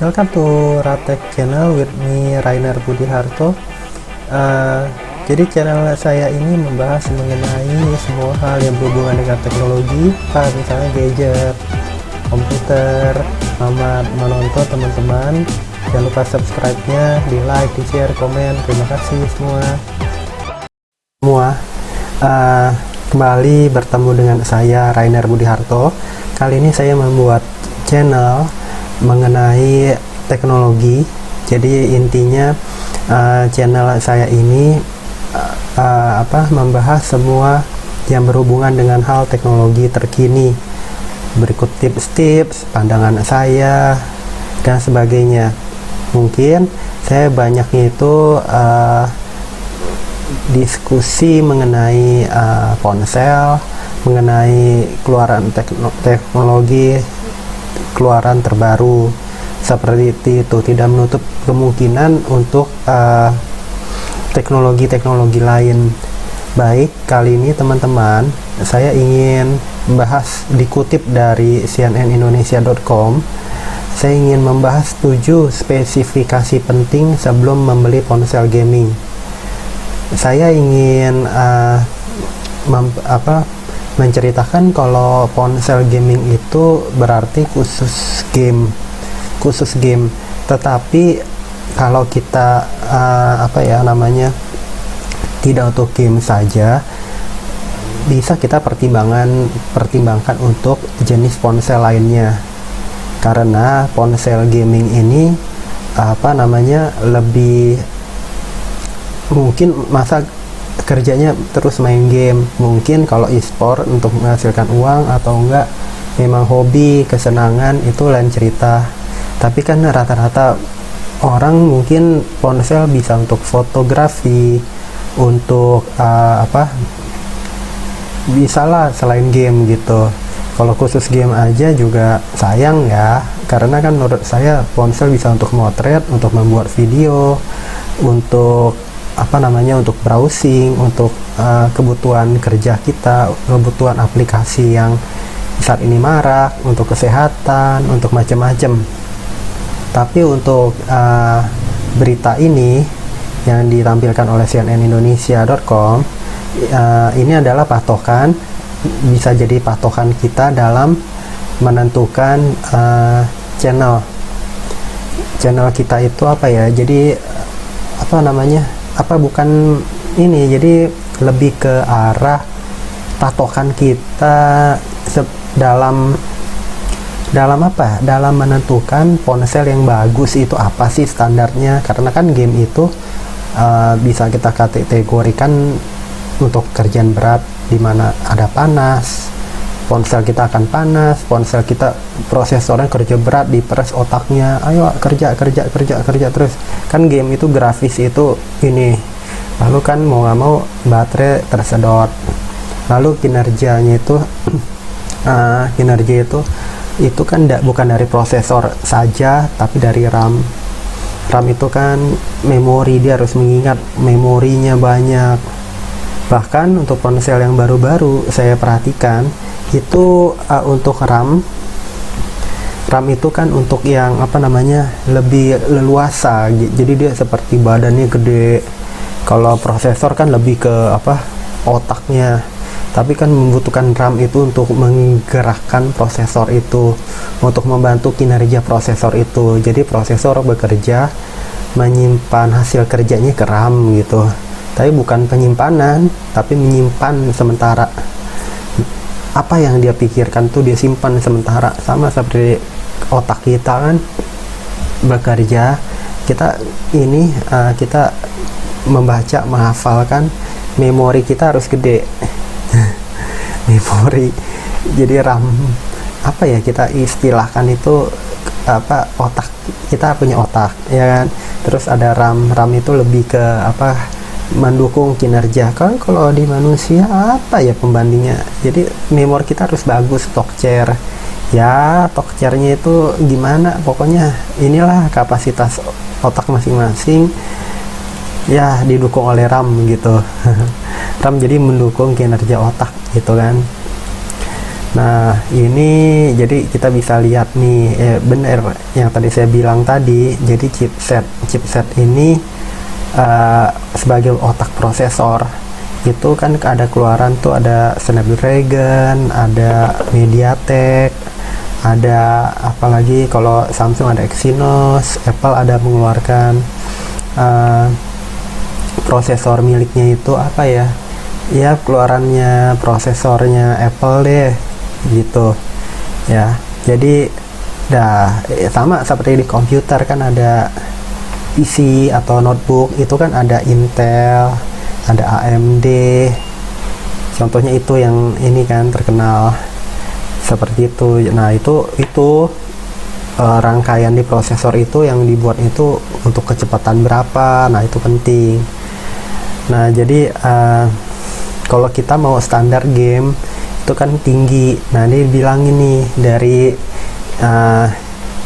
Welcome to Ratek Channel with me Rainer Budi Harto. Jadi channel saya ini membahas mengenai semua hal yang berhubungan dengan teknologi, misalnya gadget, komputer. Selamat menonton teman-teman. Jangan lupa subscribe-nya, di like, di share, komen. Terima kasih semua. Kembali bertemu dengan saya Rainer Budi Harto. Kali ini saya membuat channel mengenai teknologi. Jadi intinya channel saya ini membahas semua yang berhubungan dengan hal teknologi terkini. Berikut tips-tips, pandangan saya dan sebagainya. Mungkin saya banyaknya itu diskusi mengenai ponsel, mengenai keluaran teknologi keluaran terbaru seperti itu. Tidak menutup kemungkinan untuk teknologi-teknologi lain. Baik, kali ini teman-teman saya ingin membahas, dikutip dari cnnindonesia.com, saya ingin membahas 7 spesifikasi penting sebelum membeli ponsel gaming. Saya ingin menceritakan kalau ponsel gaming itu berarti khusus game. Tetapi kalau kita tidak untuk game saja, bisa kita pertimbangkan untuk jenis ponsel lainnya. Karena ponsel gaming ini lebih mungkin masa kerjanya terus main game. Mungkin kalau e-sport untuk menghasilkan uang atau enggak memang hobi, kesenangan, itu lain cerita. Tapi kan rata-rata orang mungkin ponsel bisa untuk fotografi, untuk bisalah selain game gitu. Kalau khusus game aja juga sayang ya, karena kan menurut saya ponsel bisa untuk motret, untuk membuat video, untuk untuk browsing, untuk kebutuhan kerja kita, kebutuhan aplikasi yang saat ini marak, untuk kesehatan, untuk macam-macam. Tapi untuk berita ini yang ditampilkan oleh cnnindonesia.com, ini adalah patokan, bisa jadi patokan kita dalam menentukan channel kita itu jadi bukan ini, jadi lebih ke arah patokan kita dalam menentukan ponsel yang bagus itu apa sih standarnya. Karena kan game itu bisa kita kategorikan untuk kerjaan berat, dimana ada panas, ponsel kita akan panas, ponsel kita prosesornya kerja berat, diperes otaknya, ayo kerja terus. Kan game itu grafis itu ini, lalu kan mau nggak mau baterai tersedot, lalu kinerjanya itu itu kan bukan dari prosesor saja, tapi dari RAM itu kan memori, dia harus mengingat, memorinya banyak. Bahkan untuk ponsel yang baru-baru saya perhatikan itu untuk RAM itu kan untuk yang lebih leluasa, jadi dia seperti badannya gede. Kalau prosesor kan lebih ke otaknya, tapi kan membutuhkan RAM itu untuk menggerakkan prosesor itu, untuk membantu kinerja prosesor itu. Jadi prosesor bekerja menyimpan hasil kerjanya ke RAM gitu, tapi bukan penyimpanan, tapi menyimpan sementara. Apa yang dia pikirkan tuh dia simpan sementara. Sama seperti otak kita kan bekerja, kita membaca, menghafalkan, memori kita harus gede. Memori, jadi RAM kita istilahkan itu otak, kita punya otak ya kan. Terus ada RAM itu lebih ke mendukung kinerja. Kan kalau di manusia pembandingnya, jadi memori kita harus bagus, talk-share ya, talk-share-nya itu gimana, pokoknya inilah kapasitas otak masing-masing ya, didukung oleh RAM gitu. RAM jadi mendukung kinerja otak gitu kan. Nah, ini jadi kita bisa lihat nih, bener yang tadi saya bilang tadi. Jadi chipset ini sebagai otak prosesor itu kan ada keluaran tuh, ada Snapdragon, ada MediaTek, ada apalagi kalau Samsung ada Exynos, Apple ada mengeluarkan prosesor miliknya itu apa ya? Ya keluarannya prosesornya Apple deh gitu ya. Jadi sama seperti di komputer kan ada PC atau notebook itu kan ada Intel, ada AMD, contohnya itu yang ini kan terkenal seperti itu. Nah itu rangkaian di prosesor itu yang dibuat itu untuk kecepatan berapa, nah itu penting. Nah jadi kalau kita mau standar game itu kan tinggi. Nah ini bilangin nih dari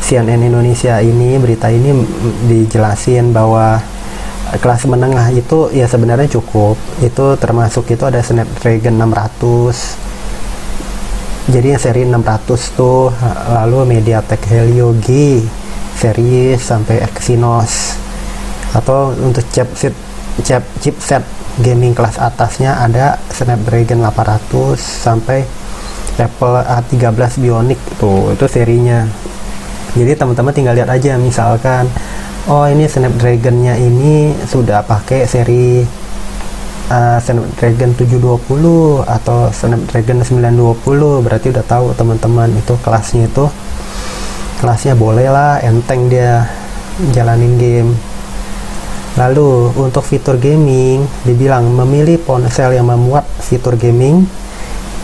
CNN Indonesia ini, berita ini dijelasin bahwa kelas menengah itu ya sebenarnya cukup. Itu termasuk itu ada Snapdragon 600. Jadi yang seri 600 tuh, lalu MediaTek Helio G series sampai Exynos. Atau untuk chipset gaming kelas atasnya ada Snapdragon 800 sampai Apple A13 Bionic tuh, itu serinya. Jadi teman-teman tinggal lihat aja, misalkan oh ini Snapdragon-nya ini sudah pakai seri Snapdragon 720 atau Snapdragon 920, berarti udah tahu teman-teman itu kelasnya boleh lah, enteng dia jalanin game. Lalu untuk fitur gaming dibilang memilih ponsel yang memuat fitur gaming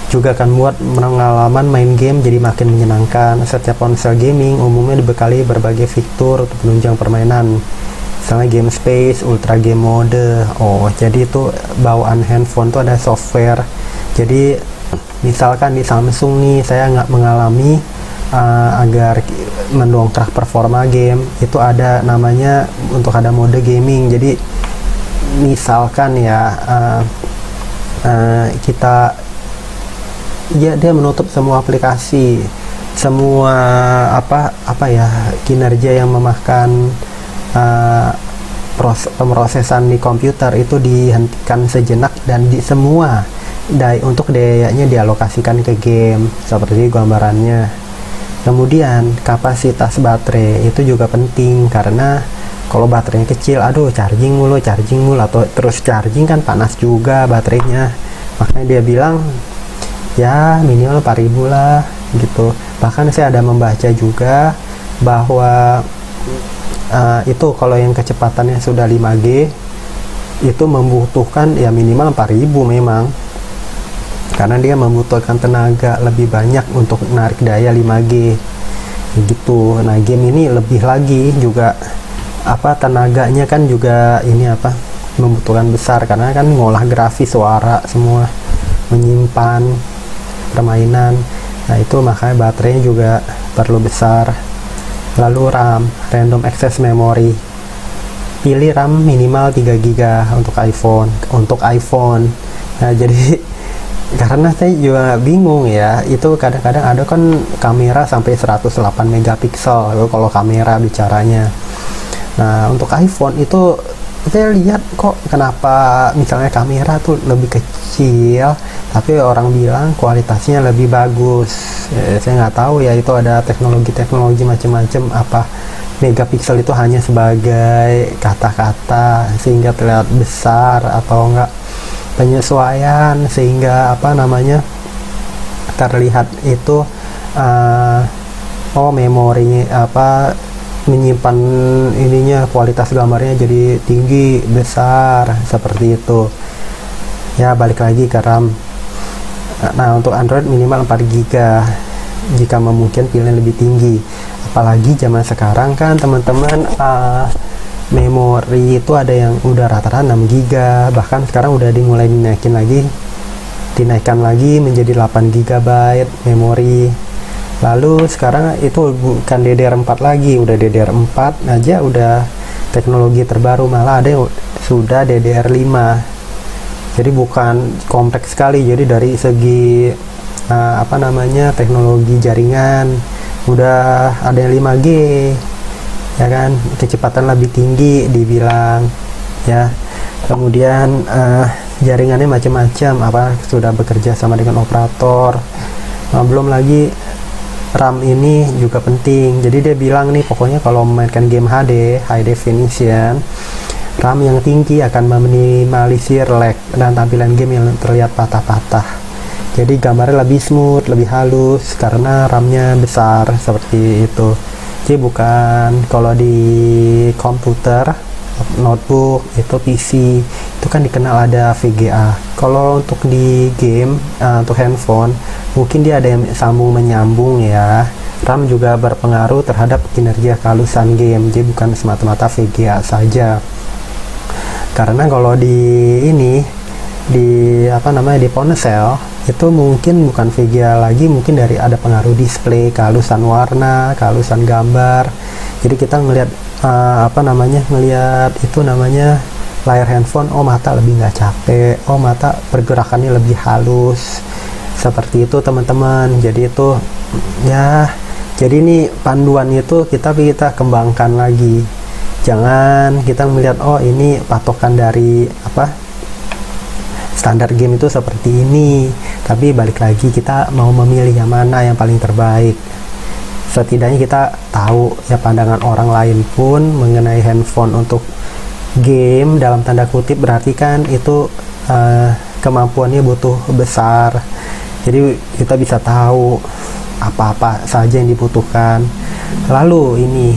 juga akan membuat pengalaman main game jadi makin menyenangkan. Setiap ponsel gaming umumnya dibekali berbagai fitur untuk penunjang permainan, misalnya game space, ultra game mode. Oh jadi itu bawaan handphone tuh ada software. Jadi misalkan di Samsung nih, saya nggak mengalami agar mendongkrak performa game itu ada namanya untuk ada mode gaming. Jadi misalkan ya dia menutup semua aplikasi, semua kinerja yang memakan pemrosesan di komputer itu dihentikan sejenak dan semua untuk dayanya dialokasikan ke game seperti gambarannya. Kemudian kapasitas baterai itu juga penting, karena kalau baterainya kecil, charging mulu atau terus charging kan panas juga baterainya. Makanya dia bilang ya minimal 4000 lah gitu. Bahkan saya ada membaca juga bahwa itu kalau yang kecepatannya sudah 5G itu membutuhkan ya minimal 4000 memang, karena dia membutuhkan tenaga lebih banyak untuk menarik daya 5G gitu. Nah game ini lebih lagi juga tenaganya kan juga membutuhkan besar, karena kan ngolah grafis, suara, semua menyimpan permainan. Nah itu makanya baterainya juga perlu besar. Lalu RAM, random access memory, pilih RAM minimal 3GB untuk iPhone. Nah jadi karena saya juga bingung ya, itu kadang-kadang ada kan kamera sampai 108 megapiksel kalau kamera bicaranya. Nah untuk iPhone itu saya lihat kok kenapa misalnya kamera tuh lebih kecil tapi orang bilang kualitasnya lebih bagus. Saya nggak tahu ya, itu ada teknologi macam-macam, apa megapiksel itu hanya sebagai kata-kata sehingga terlihat besar, atau enggak penyesuaian sehingga terlihat itu memorinya menyimpan ininya, kualitas gambarnya jadi tinggi, besar, seperti itu ya. Balik lagi ke RAM. Nah untuk Android minimal 4GB, jika memungkinkan pilih lebih tinggi. Apalagi zaman sekarang kan teman-teman, memori itu ada yang udah rata-rata 6GB, bahkan sekarang udah dimulai dinaikkan lagi menjadi 8GB memori. Lalu sekarang itu bukan DDR4 lagi, udah DDR4 aja udah teknologi terbaru, malah ada yang sudah DDR5. Jadi bukan kompleks sekali. Jadi dari segi teknologi jaringan, udah ada yang 5G ya kan, kecepatan lebih tinggi dibilang ya. Kemudian jaringannya macam-macam, sudah bekerja sama dengan operator. Belum lagi RAM ini juga penting. Jadi dia bilang nih, pokoknya kalau memainkan game HD, high definition, RAM yang tinggi akan meminimalisir lag dan tampilan game yang terlihat patah-patah. Jadi gambarnya lebih smooth, lebih halus karena RAM-nya besar, seperti itu. Jadi bukan kalau di komputer, notebook, itu PC, itu kan dikenal ada VGA. Kalau untuk di game, untuk handphone, mungkin dia ada yang sambung menyambung ya. RAM juga berpengaruh terhadap kinerja kehalusan game, jadi bukan semata-mata VGA saja. Karena kalau di ponsel itu mungkin bukan VGA lagi, mungkin dari ada pengaruh display, kehalusan warna, kehalusan gambar. Jadi kita ngelihat layar handphone, mata lebih nggak capek, mata pergerakannya lebih halus, seperti itu teman-teman. Jadi itu ya, jadi ini panduan itu kita kembangkan lagi. Jangan kita melihat ini patokan dari standar game itu seperti ini, tapi balik lagi kita mau memilih yang mana yang paling terbaik. Setidaknya kita tahu ya pandangan orang lain pun mengenai handphone untuk game dalam tanda kutip, berarti kan itu kemampuannya butuh besar. Jadi kita bisa tahu apa-apa saja yang dibutuhkan. Lalu ini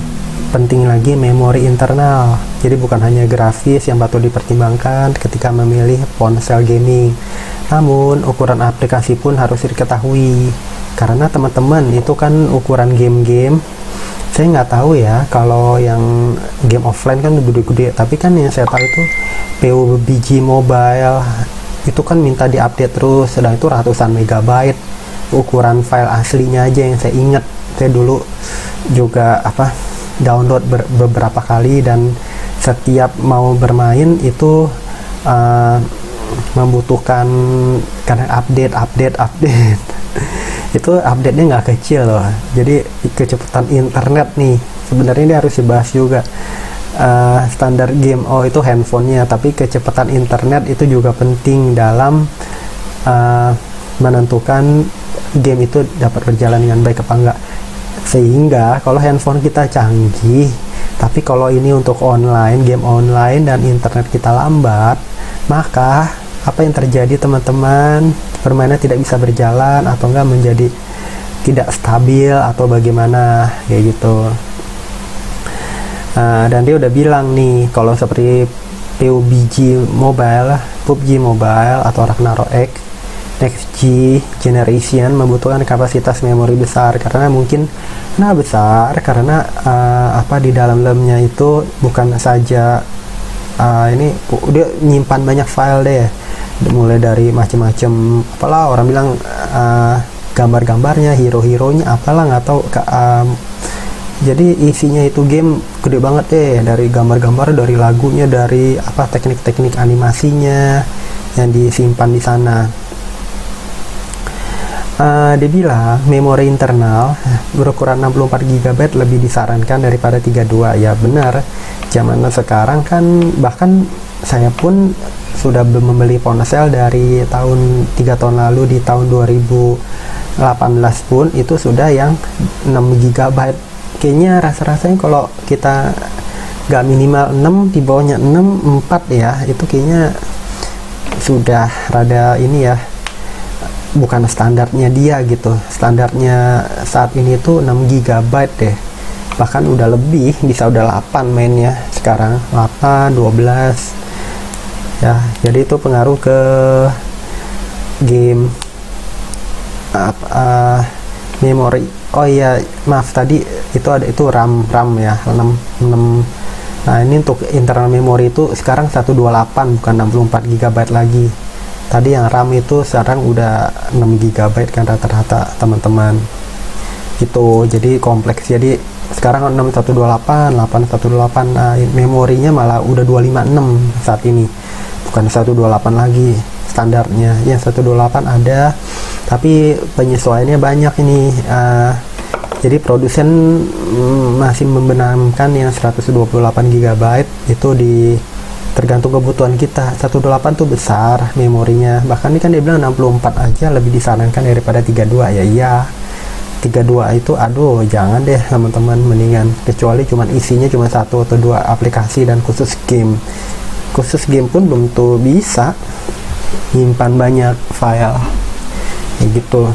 penting lagi memori internal. Jadi bukan hanya grafis yang patut dipertimbangkan ketika memilih ponsel gaming, namun ukuran aplikasi pun harus diketahui. Karena teman-teman itu kan ukuran game-game, saya nggak tahu ya kalau yang game offline kan gede-gede, tapi kan yang saya tahu itu PUBG Mobile itu kan minta diupdate terus, sedang itu ratusan megabyte ukuran file aslinya aja. Yang saya ingat, saya dulu juga download beberapa kali, dan setiap mau bermain itu membutuhkan karena update itu update-nya nggak kecil loh. Jadi kecepatan internet nih sebenarnya ini harus dibahas juga. Standar game itu handphonenya, tapi kecepatan internet itu juga penting dalam menentukan game itu dapat berjalan dengan baik apa enggak. Sehingga kalau handphone kita canggih, tapi kalau ini untuk online, game online dan internet kita lambat, maka apa yang terjadi teman-teman? Permainan tidak bisa berjalan atau enggak menjadi tidak stabil atau bagaimana kayak gitu. Dan dia udah bilang nih, kalau seperti PUBG Mobile atau Ragnarok X Next Generation membutuhkan kapasitas memori besar karena di dalamnya itu bukan saja ini dia nyimpan banyak file deh, mulai dari macam-macam orang bilang gambar-gambarnya, hero-heronya nggak tahu. Jadi isinya itu game gede banget deh, dari gambar-gambar, dari lagunya, dari teknik-teknik animasinya yang disimpan di sana. Dia bilang memori internal berukuran 64 GB lebih disarankan daripada 32. Ya benar, zaman sekarang kan, bahkan saya pun sudah membeli ponsel dari 3 tahun lalu, di tahun 2018 pun itu sudah yang 6 GB. Kayaknya rasa-rasanya kalau kita nggak minimal 6, di bawahnya 6, 4 ya, itu kayaknya sudah rada ini ya, bukan standarnya dia gitu. Standarnya saat ini tuh 6 GB deh, bahkan udah lebih, bisa udah 8 mainnya sekarang, 8, 12 ya. Jadi itu pengaruh ke game. Memori, maaf tadi itu RAM ya, 6. Nah ini untuk internal memori itu sekarang 128 bukan 64 GB lagi. Tadi yang RAM itu sekarang udah 6 GB kan rata-rata teman-teman. Itu jadi kompleks. Jadi sekarang 6128, 818. Nah, memorinya malah udah 256 saat ini. Bukan 128 lagi standarnya. Yang 128 ada, tapi penyesuaiannya banyak ini. Jadi produsen masih membenamkan yang 128 GB itu di tergantung kebutuhan kita. 128 tuh besar memorinya, bahkan ini kan dia bilang 64 aja lebih disarankan daripada 32. Ya iya, 32 itu aduh jangan deh teman-teman, mendingan kecuali cuman isinya cuma 1 atau 2 aplikasi dan khusus game pun belum tuh bisa nyimpan banyak file kayak gitu.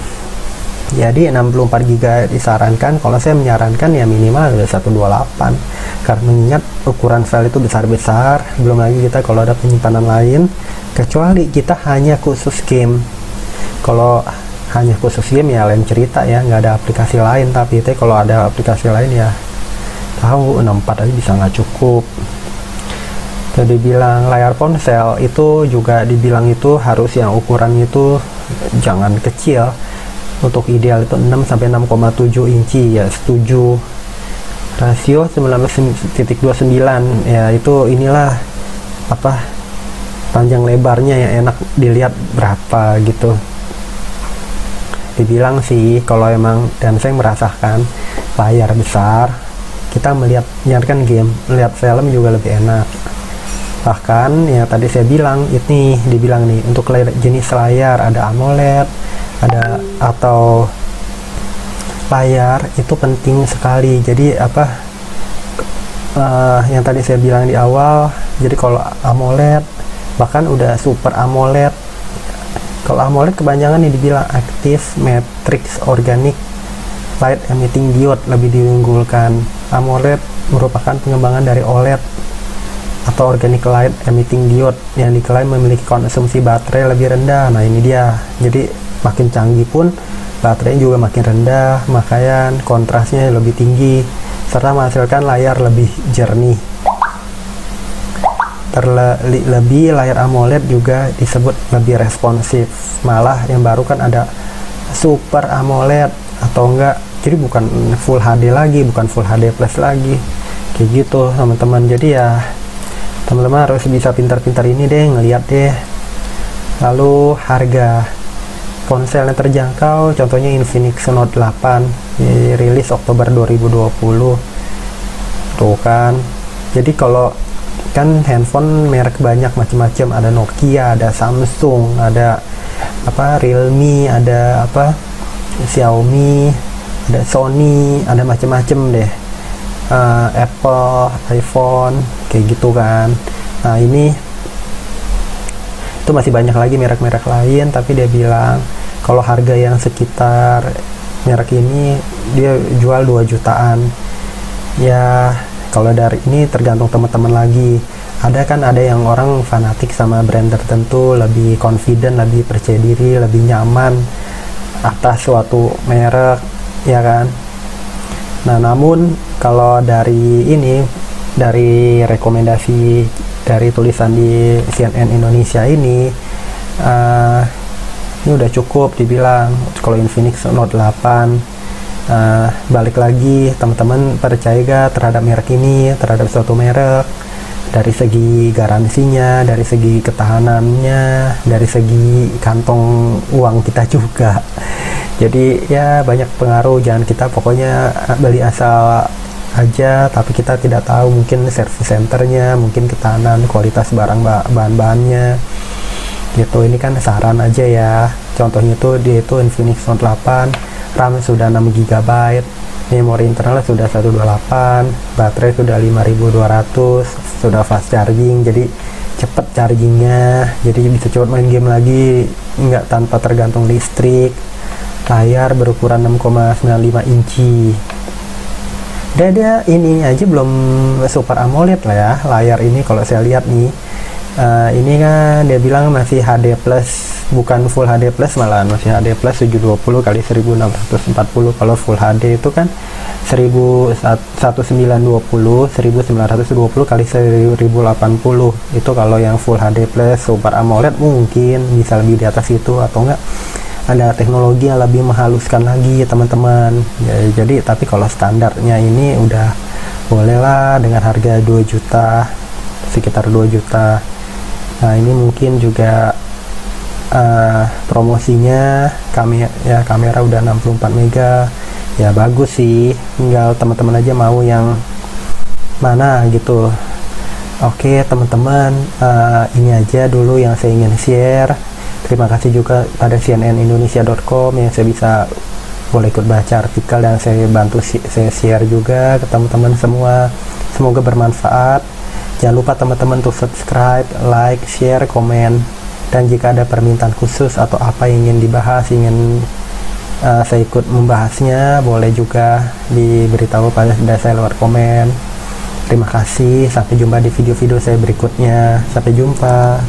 Jadi 64 GB disarankan. Kalau saya menyarankan ya minimal 128, karena mengingat ukuran file itu besar-besar, belum lagi kita kalau ada penyimpanan lain, kecuali kita hanya khusus game. Kalau hanya khusus game ya lain cerita ya, nggak ada aplikasi lain. Tapi itu kalau ada aplikasi lain ya tahu 64 aja bisa nggak cukup. Jadi bilang layar ponsel itu juga dibilang itu harus yang ukurannya itu jangan kecil. Untuk ideal itu 6 sampai 6,7 inci ya setuju. Rasio 19.29 ya itu inilah apa panjang lebarnya yang enak dilihat berapa gitu. Dibilang sih kalau emang, dan saya merasakan layar besar kita menyaksikan game, melihat film juga lebih enak. Bahkan ya tadi saya bilang ini dibilang nih untuk jenis layar ada AMOLED, ada atau layar itu penting sekali. Jadi yang tadi saya bilang di awal, jadi kalau AMOLED bahkan udah Super AMOLED. Kalau AMOLED kepanjangan nih dibilang Active Matrix Organic Light Emitting Diode, lebih diunggulkan. AMOLED merupakan pengembangan dari OLED atau Organic Light Emitting Diode yang diklaim memiliki konsumsi baterai lebih rendah. Nah ini dia, jadi makin canggih pun baterainya juga makin rendah, makanya kontrasnya lebih tinggi serta menghasilkan layar lebih jernih. Terlebih layar AMOLED juga disebut lebih responsif. Malah yang baru kan ada Super AMOLED atau enggak, jadi bukan Full HD lagi, bukan Full HD Plus lagi kayak gitu teman-teman. Jadi ya teman-teman harus bisa pintar-pintar ini deh, ngeliat deh. Lalu harga ponsel yang terjangkau, contohnya Infinix Note 8 dirilis Oktober 2020 tuh kan. Jadi kalau kan handphone merek banyak macam-macam, ada Nokia, ada Samsung, ada Realme, ada Xiaomi, ada Sony, ada macam-macam deh, Apple, iPhone kayak gitu kan. Nah ini itu masih banyak lagi merek-merek lain, tapi dia bilang kalau harga yang sekitar merek ini dia jual 2 jutaan. Ya kalau dari ini tergantung teman-teman lagi. Ada yang orang fanatik sama brand tertentu, lebih confident, lebih percaya diri, lebih nyaman atas suatu merek, ya kan. Nah namun kalau dari rekomendasi dari tulisan di CNN Indonesia ini udah cukup dibilang kalau Infinix Note 8. Balik lagi, teman-teman percaya gak terhadap merek ini, terhadap suatu merek, dari segi garansinya, dari segi ketahanannya, dari segi kantong uang kita juga. Jadi ya banyak pengaruh. Jangan kita pokoknya beli asal aja, tapi kita tidak tahu mungkin service centernya, mungkin ketahanan, kualitas barang bahan-bahannya gitu. Ini kan saran aja ya. Contohnya tuh dia itu Infinix Note 8, RAM sudah 6 GB, memori internal sudah 128, baterai sudah 5200, sudah fast charging, jadi cepet chargingnya, jadi bisa cepet main game lagi nggak tanpa tergantung listrik. Layar berukuran 6,95 inci. Dia ini aja belum Super AMOLED lah ya layar ini. Kalau saya lihat nih, ini kan dia bilang masih HD plus, bukan Full HD plus, malahan masih HD plus 720 kali 1640. Kalau Full HD itu kan 1920 kali 1080. Itu kalau yang Full HD plus. Super AMOLED mungkin bisa lebih di atas itu, atau enggak ada teknologi yang lebih menghaluskan lagi teman-teman ya. Jadi tapi kalau standarnya ini udah bolehlah dengan harga 2 juta, sekitar 2 juta. Nah ini mungkin juga promosinya kamera udah 64 mega ya, bagus sih, tinggal teman-teman aja mau yang mana gitu. Oke teman-teman, ini aja dulu yang saya ingin share. Terima kasih juga pada cnnindonesia.com yang saya bisa boleh ikut baca artikel dan saya bantu saya share juga ke teman-teman semua. Semoga bermanfaat. Jangan lupa teman-teman untuk subscribe, like, share, komen, dan jika ada permintaan khusus atau apa yang ingin dibahas, ingin saya ikut membahasnya, boleh juga diberitahu pada saya lewat komen. Terima kasih, sampai jumpa di video-video saya berikutnya. Sampai jumpa.